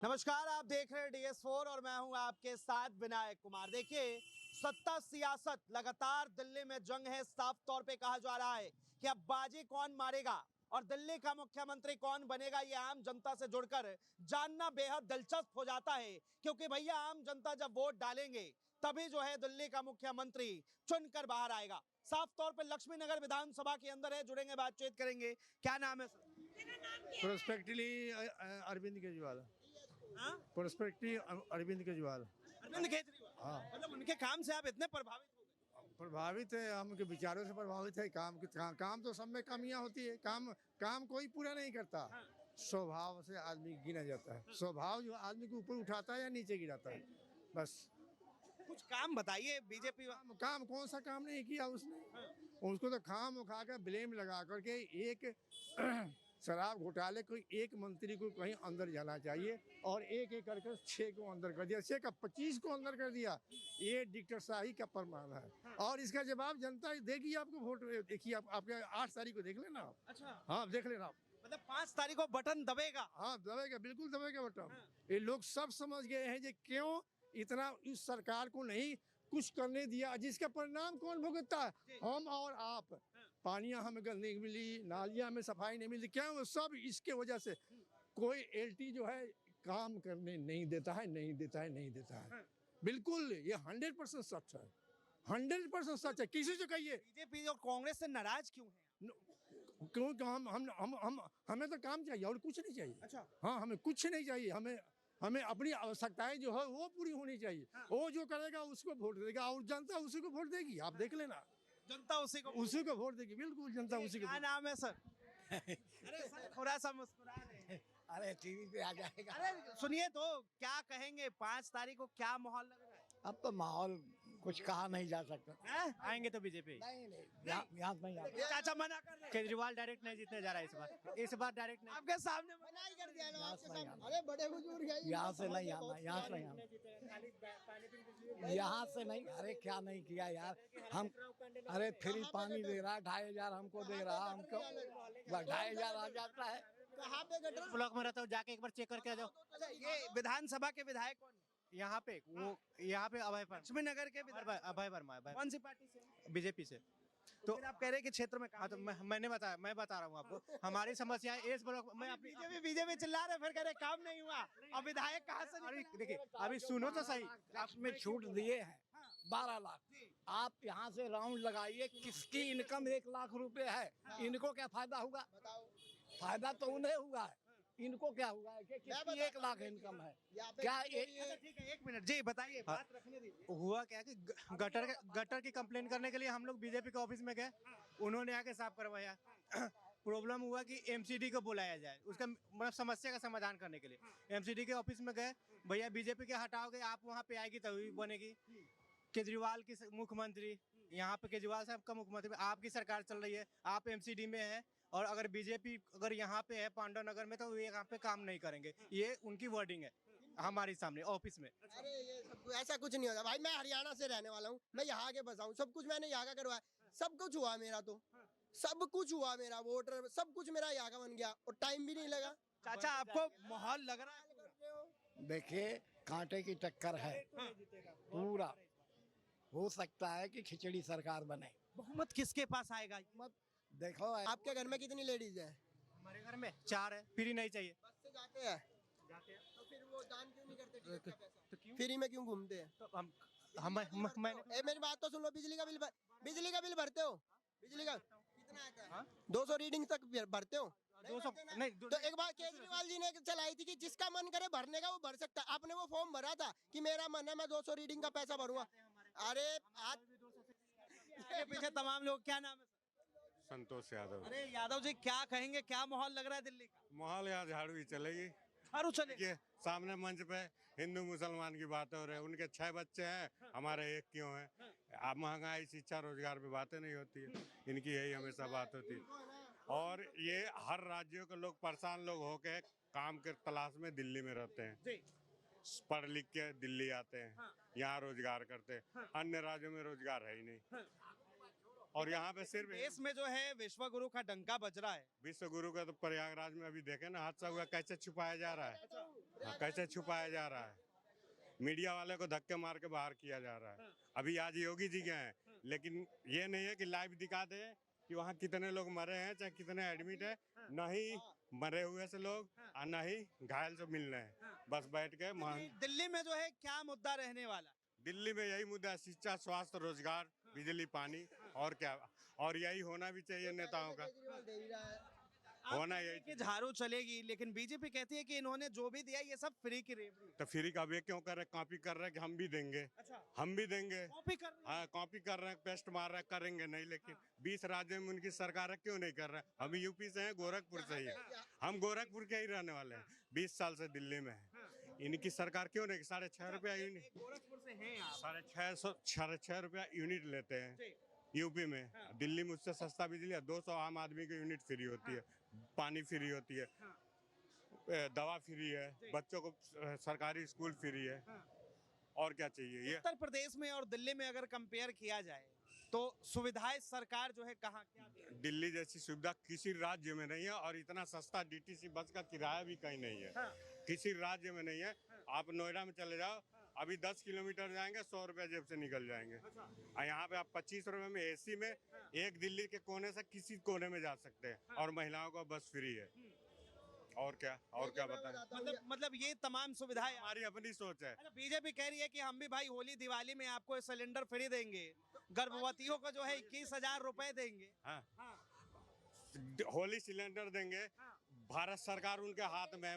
नमस्कार, आप देख रहे हैं DS4 और मैं हूं आपके साथ विनायक कुमार। देखिए, सत्ता सियासत लगातार दिल्ली में जंग है। साफ तौर पे कहा जा रहा है कि अब बाजी कौन मारेगा और दिल्ली का मुख्यमंत्री कौन बनेगा, ये आम जनता से जुड़कर जानना बेहद दिलचस्प हो जाता है। क्योंकि भैया, आम जनता जब वोट डालेंगे तभी जो है दिल्ली का मुख्यमंत्री चुनकर बाहर आएगा। साफ तौर पर लक्ष्मी नगर विधानसभा के अंदर है, जुड़ेंगे, बातचीत करेंगे। क्या नाम है सर? प्रोस्पेक्टली अरविंद केजरीवाल। हाँ? प्रोस्पेक्टली अरविंद केजरीवाल। अरविंद केजरीवाल। हाँ, मतलब उनके काम से आप इतने प्रभावित हो गए? प्रभावित है, हम उनके विचारों से प्रभावित है। काम तो सब में कमियां होती है। काम कोई पूरा नहीं करता। स्वभाव से आदमी गिना जाता है। स्वभाव जो आदमी को ऊपर उठाता है या नीचे गिराता है, बस। कुछ काम बताइए बीजेपी। काम कौन सा काम नहीं किया उसने? उसको तो खाम उखा कर ब्लेम लगा करके एक शराब घोटाले को एक मंत्री को कहीं अंदर जाना चाहिए और एक एक करके 6 को अंदर कर दिया, 6 का 25 को अंदर कर दिया। ये डिक्टेटरशाही का प्रमाण है और इसका जवाब जनता देगी आपको। वोट देखिए, आपके 8 तारीख को देख लेना आप। अच्छा, हाँ, देख लेना आप। मतलब 5 तारीख को बटन दबेगा? हाँ, दबेगा, बिल्कुल दबेगा बटन। ये लोग सब समझ गए हैं कि क्यों इतना इस सरकार को नहीं कुछ करने दिया, जिसका परिणाम कौन भुगतता है? हम और आप। पानियां हमें नहीं मिली, नालियां हमें सफाई नहीं मिली, क्या वो सब इसके वजह से। कोई एलटी जो है काम करने नहीं देता है, नहीं देता है, नहीं देता है। बिल्कुल, ये 100% सच है, 100% सच है। किसी से कहिए। बीजेपी और कांग्रेस से नाराज क्यों है? क्यों? हमें तो काम चाहिए और कुछ नहीं चाहिए। अच्छा। हाँ, हमें कुछ नहीं चाहिए। हमें अपनी आवश्यकताएं जो है वो पूरी होनी चाहिए। वो जो करेगा उसको वोट देगा और जनता उसी को वोट देगी। आप देख लेना, जनता उसी को वोट देगी। बिल्कुल, जनता उसी को। क्या नाम है सर? अरे सर, थोड़ा सा मुस्कुरा रहे हैं। अरे टीवी पे आ जाएगा। अरे सुनिए तो, क्या कहेंगे 5 तारीख को क्या माहौल लग रहा है? अब तो माहौल कुछ कहा नहीं जा सकता। हैं? आएंगे तो बीजेपी। नहीं नहीं, यहाँ नहीं आएगा। चाचा मना कर रहे हैं। केजरीवाल डायरेक्ट नहीं जीतने जा रहा है इस बार डायरेक्ट नहीं। आपके सामने मना ही कर दिया ना यहाँ आपके से नहीं सामने। आना। अरे बड़े बुजुर्ग हैं, यहाँ से नहीं आना, यहाँ से नहीं आना, यहाँ से नहीं। अरे क्या नहीं किया यार हम। अरे फ्री पानी दे रहा, 2500 हमको दे रहा। हमको 2500 आ जाता है। कहाँ पे गटर? ब्लॉक में रहता हूँ, जाके एक बार चेक करके आ जाओ। अच्छा, ये विधानसभा के विधायक कौन है? यहाँ पे यहाँ पे अभय वर्मा। लक्ष्मी नगर के विधायक अभय वर्मा कौन सी पार्टी से? बीजेपी से। तो फिर आप कह रहे हैं कि क्षेत्र में हाँ, तो मैं बता रहा हूँ आपको हमारी समस्या है इस ब्लॉक में। अपनी बीजेपी चिल्ला रहे, फिर कह रहे काम नहीं हुआ। अब विधायक कहाँ से अरे निकले? देखिए, अभी सुनो तो सही। आपने छूट दिए हैं 12 लाख। आप यहाँ से राउंड लगाइए, किसकी इनकम 1 लाख रुपए है, इनको क्या फायदा हुआ? फायदा तो उन्हें हुआ है, इनको क्या हुआ है कि किसकी 1 लाख इनकम है? क्या अच्छा, ठीक है, 1 मिनट जी, बताइए, बात रखने दीजिए। हुआ क्या कि गटर की कंप्लेन करने के लिए हम लोग बीजेपी के ऑफिस में गए। उन्होंने आके साफ करवाया। प्रॉब्लम हुआ कि एमसीडी को बुलाया जाए, उसका मतलब समस्या का समाधान करने के लिए। एमसीडी के ऑफिस में गए, भैया बीजेपी के हटाओगे आप, वहाँ पे आएगी तभी बनेगी। केजरीवाल की मुख्यमंत्री, यहाँ पे केजरीवाल साहब का मुख्यमंत्री, आपकी सरकार चल रही है, आप एमसीडी में है, और अगर बीजेपी अगर यहाँ पे है पांडव नगर में, तो ये यहाँ पे काम नहीं करेंगे। ये उनकी वर्डिंग है हमारे सामने ऑफिस में। अरे ये सब ऐसा कुछ नहीं होता भाई। मैं हरियाणा से रहने वाला हूँ, मैं यहाँ के बसा हूँ। सब कुछ मैंने यहाँ का करवाया, सब कुछ हुआ मेरा। तो सब कुछ हुआ मेरा, वोटर सब कुछ मेरा यहाँ का बन गया और टाइम भी नहीं लगा। चाचा, आपको माहौल लग रहा है पूरा? देखिए, कांटे की टक्कर है पूरा। हो सकता है कि खिचड़ी सरकार बने। बहुमत किसके पास आएगा? मत देखो, आपके घर में कितनी लेडीज है? हमारे घर में 4 है, फ्री नहीं चाहिए। बस से जाते हैं तो फिर वो दान क्यों नहीं करते टिकट का पैसा? फ्री में क्यों घूमते हैं? तो मैंने मेरी बात तो सुन लो। बिजली का बिल भरते हो? बिजली का कितना आता है? 200 रीडिंग तक भरते हो? 200 नहीं, तो एक बार केजरीवाल जी ने चलाई थी कि जिसका मन करे भरने का वो भर सकता है। आपने वो फॉर्म भरा था कि मेरा मन है मैं 200 रीडिंग का पैसा भरूंगा। अरे आज आगे पीछे तमाम लोग। क्या नाम है सर? संतोष यादव। अरे यादव जी, क्या कहेंगे, क्या माहौल लग रहा है दिल्ली का? माहौल यहाँ झाड़ू ही चलेगी। झाड़ू चले? ये सामने मंच पे हिंदू मुसलमान की बातें हो रही है। उनके 6 बच्चे हैं, हमारे 1 क्यों है? अब महंगाई, शिक्षा, रोजगार पे बातें नहीं होती है, इनकी यही हमेशा बात होती है। और ये हर राज्यों के लोग परेशान लोग होके काम के तलाश में दिल्ली में रहते हैं। पढ़ लिख के दिल्ली आते हैं, यहाँ रोजगार करते हैं। अन्य राज्यों में रोजगार है ही नहीं। और यहाँ पे सिर्फ देश में जो है विश्व गुरु का डंका बज रहा है। विश्व गुरु का तो प्रयागराज में अभी देखे ना हादसा हुआ, कैसे छुपाया जा रहा है। हाँ, कैसे छुपाया जा रहा है। मीडिया वाले को धक्के मार के बाहर किया जा रहा है। अभी आज योगी जी गए हैं, लेकिन ये नहीं है कि लाइव दिखा दे कि वहाँ कितने लोग मरे हैं, चाहे कितने एडमिट है। न ही मरे हुए से लोग और न ही घायल से मिल रहे हैं, बस बैठ के दिल्ली में जो है क्या मुद्दा रहने वाला? दिल्ली में यही मुद्दा है, शिक्षा, स्वास्थ्य, रोजगार, बिजली, पानी, और क्या। और यही होना भी चाहिए नेताओं का, होना यही। कि झाड़ू चलेगी, लेकिन बीजेपी कहती है कि इन्होंने जो भी दिया ये सब फ्री की रेवड़ी। तो फ्री का वे क्यों कर रहे, कॉपी कर रहे कि हम भी देंगे। अच्छा, हम भी देंगे। कॉपी कर रहे हैं। हाँ, कॉपी कर रहे हैं, पेस्ट मार रहे हैं, करेंगे नहीं। लेकिन 20 राज्यों में उनकी सरकार क्यों नहीं कर रहे? हम यूपी से हैं, गोरखपुर से ही है, हम गोरखपुर के ही रहने वाले हैं, 20 साल से दिल्ली में है। इनकी सरकार क्यों नहीं? 6.5 रुपया यूनिट, गोरखपुर से हैं आप। 6.5 रुपया यूनिट लेते हैं यूपी में। दिल्ली में उससे सस्ता बिजली है, 200 आम आदमी की यूनिट फ्री होती है, पानी फ्री होती है, दवा फ्री है, बच्चों को सरकारी स्कूल फ्री है, और क्या चाहिए। ये उत्तर प्रदेश में और दिल्ली में अगर कंपेयर किया जाए तो सुविधाएं सरकार जो है कहाँ क्या दे रही है? दिल्ली जैसी सुविधा किसी राज्य में नहीं है, और इतना सस्ता डीटीसी बस का किराया भी कहीं नहीं है, किसी राज्य में नहीं है। आप नोएडा में चले जाओ, अभी 10 किलोमीटर जाएंगे 100 रुपया जेब से निकल जाएंगे, और यहाँ पे आप 25 रुपए में एसी में एक दिल्ली के कोने से किसी कोने में जा सकते हैं, और महिलाओं को बस फ्री है। और क्या बताएं। मतलब ये तमाम सुविधाएं हमारी अपनी सोच है। अच्छा, बीजेपी कह रही है कि हम भी भाई होली दिवाली में आपको सिलेंडर फ्री देंगे, गर्भवतियों को जो है 21,000 रुपए देंगे। हाँ, होली सिलेंडर देंगे। भारत सरकार उनके हाथ में है,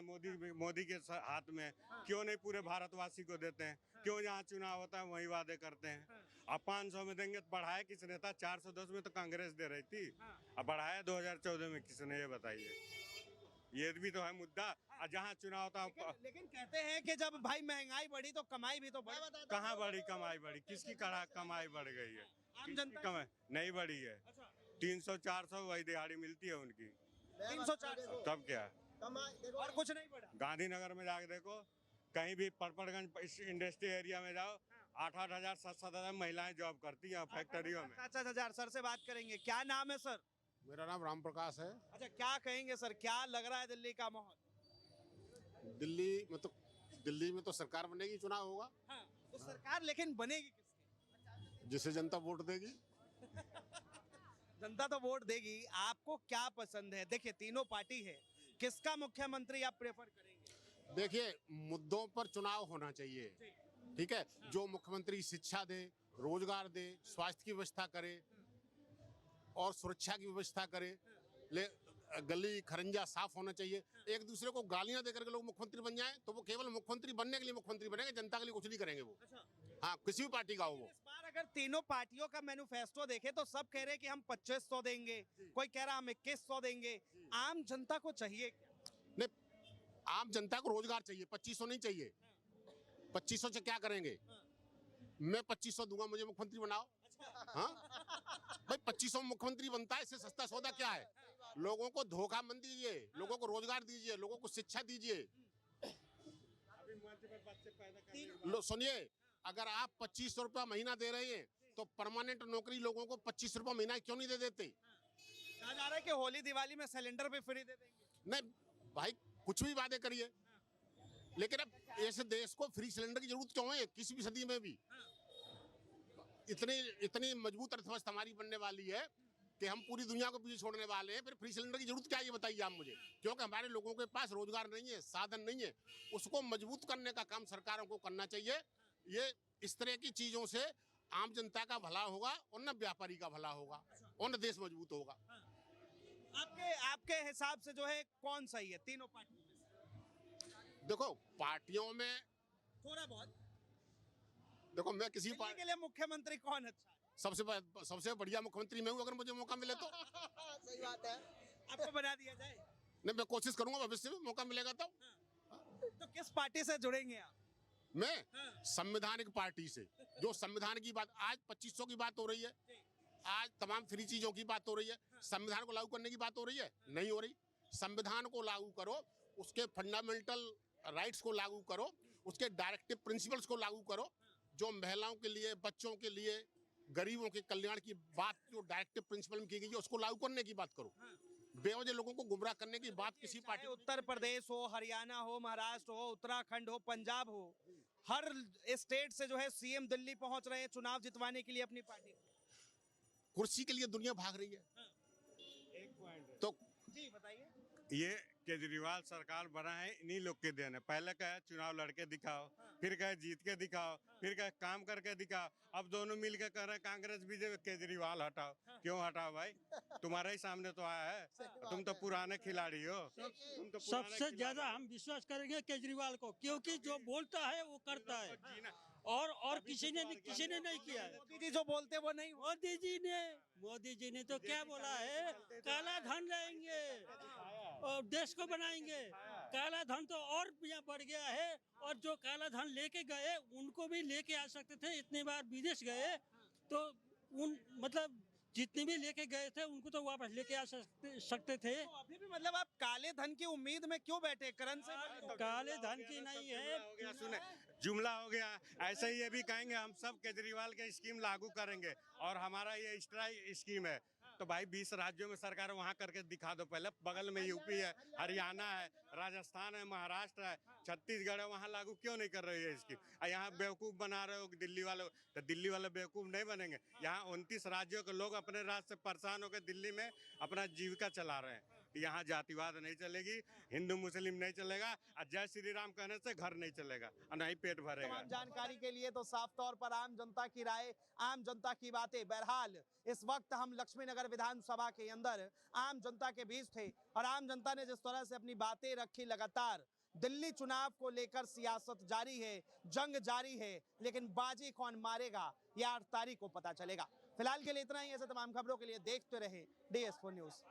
मोदी के हाथ में। क्यों नहीं पूरे भारतवासी को देते हैं? क्यों जहाँ चुनाव होता है वही वादे करते हैं? अब 500 में देंगे तो बढ़ाया किस नेता? 410 में तो कांग्रेस दे रही थी, अब बढ़ाया 2014 में किसने? ये बताइए, ये भी तो है मुद्दा। जहाँ चुनाव होता है। लेकिन कहते हैं कि जब भाई महंगाई बढ़ी तो कमाई भी तो बढ़ी। कहाँ बढ़ी कमाई? बढ़ी किसकी? कमाई बढ़ गई है? आम जनता कमाई नहीं बढ़ी है। 300-400 वही दिहाड़ी मिलती है उनकी, 300-400 तब क्या, और कुछ नहीं बढ़ा। गांधीनगर में जाके देखो, कहीं भी पड़पड़गंज इंडस्ट्री एरिया में जाओ, 8-8 हजार 7-7 हजार महिलाएं जॉब करती हैं फैक्ट्रियों में। 50,000 सर से बात करेंगे। क्या नाम है सर? मेरा नाम राम प्रकाश है। अच्छा, क्या कहेंगे सर, क्या लग रहा है दिल्ली का माहौल? दिल्ली में तो सरकार बनेगी, चुनाव होगा। हाँ, तो सरकार लेकिन बनेगी किसकी? जिसे जनता वोट देगी। जनता तो वोट देगी। आपको क्या पसंद है? देखिए तीनों पार्टी है, किसका मुख्यमंत्री आप प्रेफर करेंगे? देखिए, मुद्दों पर चुनाव होना चाहिए, ठीक है। जो मुख्यमंत्री शिक्षा दे, रोजगार दे, स्वास्थ्य की व्यवस्था करे और सुरक्षा की व्यवस्था करे, गली खरंजा साफ होना चाहिए। एक दूसरे को गालियां देकर के लोग मुख्यमंत्री बन जाएं तो वो केवल मुख्यमंत्री बनने के लिए मुख्यमंत्री बनेंगे, जनता के लिए कुछ नहीं करेंगे वो। हाँ, किसी भी पार्टी का हो वो। इस बार अगर तीनों पार्टियों का मैनिफेस्टो देखे तो सब कह रहे हैं कि हम 2500 देंगे, कोई कह रहा हम 2100 देंगे। आम जनता को चाहिए क्या? नहीं, आम जनता को रोजगार चाहिए, 2500 नहीं चाहिए। 2500 से क्या करेंगे? मैं 2500 दूंगा, मुझे मुख्यमंत्री बनाओ। हाँ भाई, 2500 में मुख्यमंत्री बनता है, इससे सस्ता सौदा क्या है? लोगों को धोखा मत दीजिए, लोगों को रोजगार दीजिए, लोगों को शिक्षा दीजिए। लो सुनिए, अगर आप 2500 रुपया महीना दे रहे हैं तो परमानेंट नौकरी लोगों को 25 रुपया महीना क्यों नहीं दे देते? कहा जा रहा है कि होली दिवाली में सिलेंडर भी फ्री दे देंगे। नहीं भाई, कुछ भी वादे करिए, लेकिन अब ऐसे देश को फ्री सिलेंडर की जरूरत क्यों है? किसी भी सदी में भी इतनी मजबूत अर्थव्यवस्था हमारी बनने वाली है कि हम पूरी दुनिया को पीछे छोड़ने वाले हैं। फिर फ्री सिलेंडर की जरूरत क्या है, ये बताइए आप मुझे। क्योंकि हमारे लोगों के पास रोजगार नहीं है, साधन नहीं है। उसको मजबूत करने का काम सरकारों को करना चाहिए। ये इस तरह की चीजों से आम जनता का भला होगा और न व्यापारी का भला होगा और न देश मजबूत होगा। आपके हिसाब से जो है कौन सही है तीनों पार्टियों में? देखो, पार्टियों में थोड़ा बहुत देखो, मैं किसी दिल्ली के लिए मुख्यमंत्री कौन अच्छा है? सबसे बढ़िया मुख्यमंत्री मैं हूँ, अगर मुझे मौका मिले तो। सही बात है। आपको बना दिया जाए? नहीं, मैं कोशिश करूंगा, भविष्य में मौका मिलेगा तो। तो किस पार्टी से जुड़ेंगे आप? मैं संवैधानिक पार्टी से, जो संविधान की बात, आज 2500 की बात हो रही है, आज तमाम फ्री चीजों की बात हो रही है, संविधान को लागू करने की बात हो रही है? नहीं हो रही। संविधान को लागू करो, उसके फंडामेंटल राइट्स को लागू करो, उसके डायरेक्टिव प्रिंसिपल्स को लागू करो, जो महिलाओं के लिए, बच्चों के लिए, गरीबों के कल्याण की बात जो डायरेक्टिव प्रिंसिपल में की गई है उसको लागू करने की बात करो। बेवजह लोगों को गुमराह करने की बात किसी पार्टी चाहे उत्तर प्रदेश हो, हरियाणा हो, महाराष्ट्र हो, उत्तराखंड हो, पंजाब हो, हर स्टेट से जो है सीएम दिल्ली पहुंच रहे हैं चुनाव जितवाने के लिए अपनी पार्टी को। कुर्सी के लिए दुनिया भाग रही है। तो जी बताइए। ये केजरीवाल सरकार बना है इन्हीं लोग के देन है। पहले कहे चुनाव लड़के दिखाओ, फिर कहे जीत के दिखाओ, फिर कहे काम करके दिखाओ। अब दोनों मिल के कह रहे हैं कांग्रेस बीजेपी केजरीवाल हटाओ। क्यों हटाओ भाई? तुम्हारे ही सामने तो आया है। तुम तो पुराने खिलाड़ी हो। तुम तो पुराने सबसे खिलाड़ी ज्यादा हम विश्वास करेंगे केजरीवाल को, क्योंकि जो बोलता है वो करता है, और किसी ने नहीं किया है। मोदी जी जो बोलते वो नहीं मोदी जी ने तो क्या बोला है, काला धन लाएंगे और देश को बनाएंगे। काला धन तो और यहाँ बढ़ गया है, और जो काला धन लेके गए उनको भी लेके आ सकते थे। इतने बार विदेश गए तो मतलब जितने भी लेके गए थे उनको तो वापस लेके आ सकते थे। तो अभी भी मतलब आप काले धन की उम्मीद में क्यों बैठे? करण से काले धन की नहीं है। हो गया, सुने जुमला हो गया। ऐसे ही ये भी कहेंगे हम सब केजरीवाल के स्कीम लागू करेंगे और हमारा ये स्ट्राइक स्कीम है। तो भाई 20 राज्यों में सरकार वहाँ करके दिखा दो पहले। बगल में यूपी है, हरियाणा है, राजस्थान है, महाराष्ट्र है, छत्तीसगढ़ है, वहाँ लागू क्यों नहीं कर रही है स्कीम? यहाँ बेवकूफ़ बना रहे हो दिल्ली वाले। तो दिल्ली वाले बेवकूफ़ नहीं बनेंगे। यहाँ 29 राज्यों के लोग अपने राज्य से परेशान होकर दिल्ली में अपना जीविका चला रहे हैं। यहाँ जातिवाद नहीं चलेगी, हिंदू मुस्लिम नहीं चलेगा, और जय श्री राम कहने से घर नहीं चलेगा और नहीं पेट भरेगा। तमाम जानकारी के लिए तो साफ तौर पर आम जनता की राय, आम जनता की बातें। बहरहाल इस वक्त हम लक्ष्मी नगर विधानसभा के अंदर आम जनता के बीच थे, और आम जनता ने जिस तरह से अपनी बातें रखी, लगातार दिल्ली चुनाव को लेकर सियासत जारी है, जंग जारी है, लेकिन बाजी कौन मारेगा यह 8 तारीख को पता चलेगा। फिलहाल के लिए इतना ही। ऐसे तमाम खबरों के लिए देखते रहे DS4 न्यूज।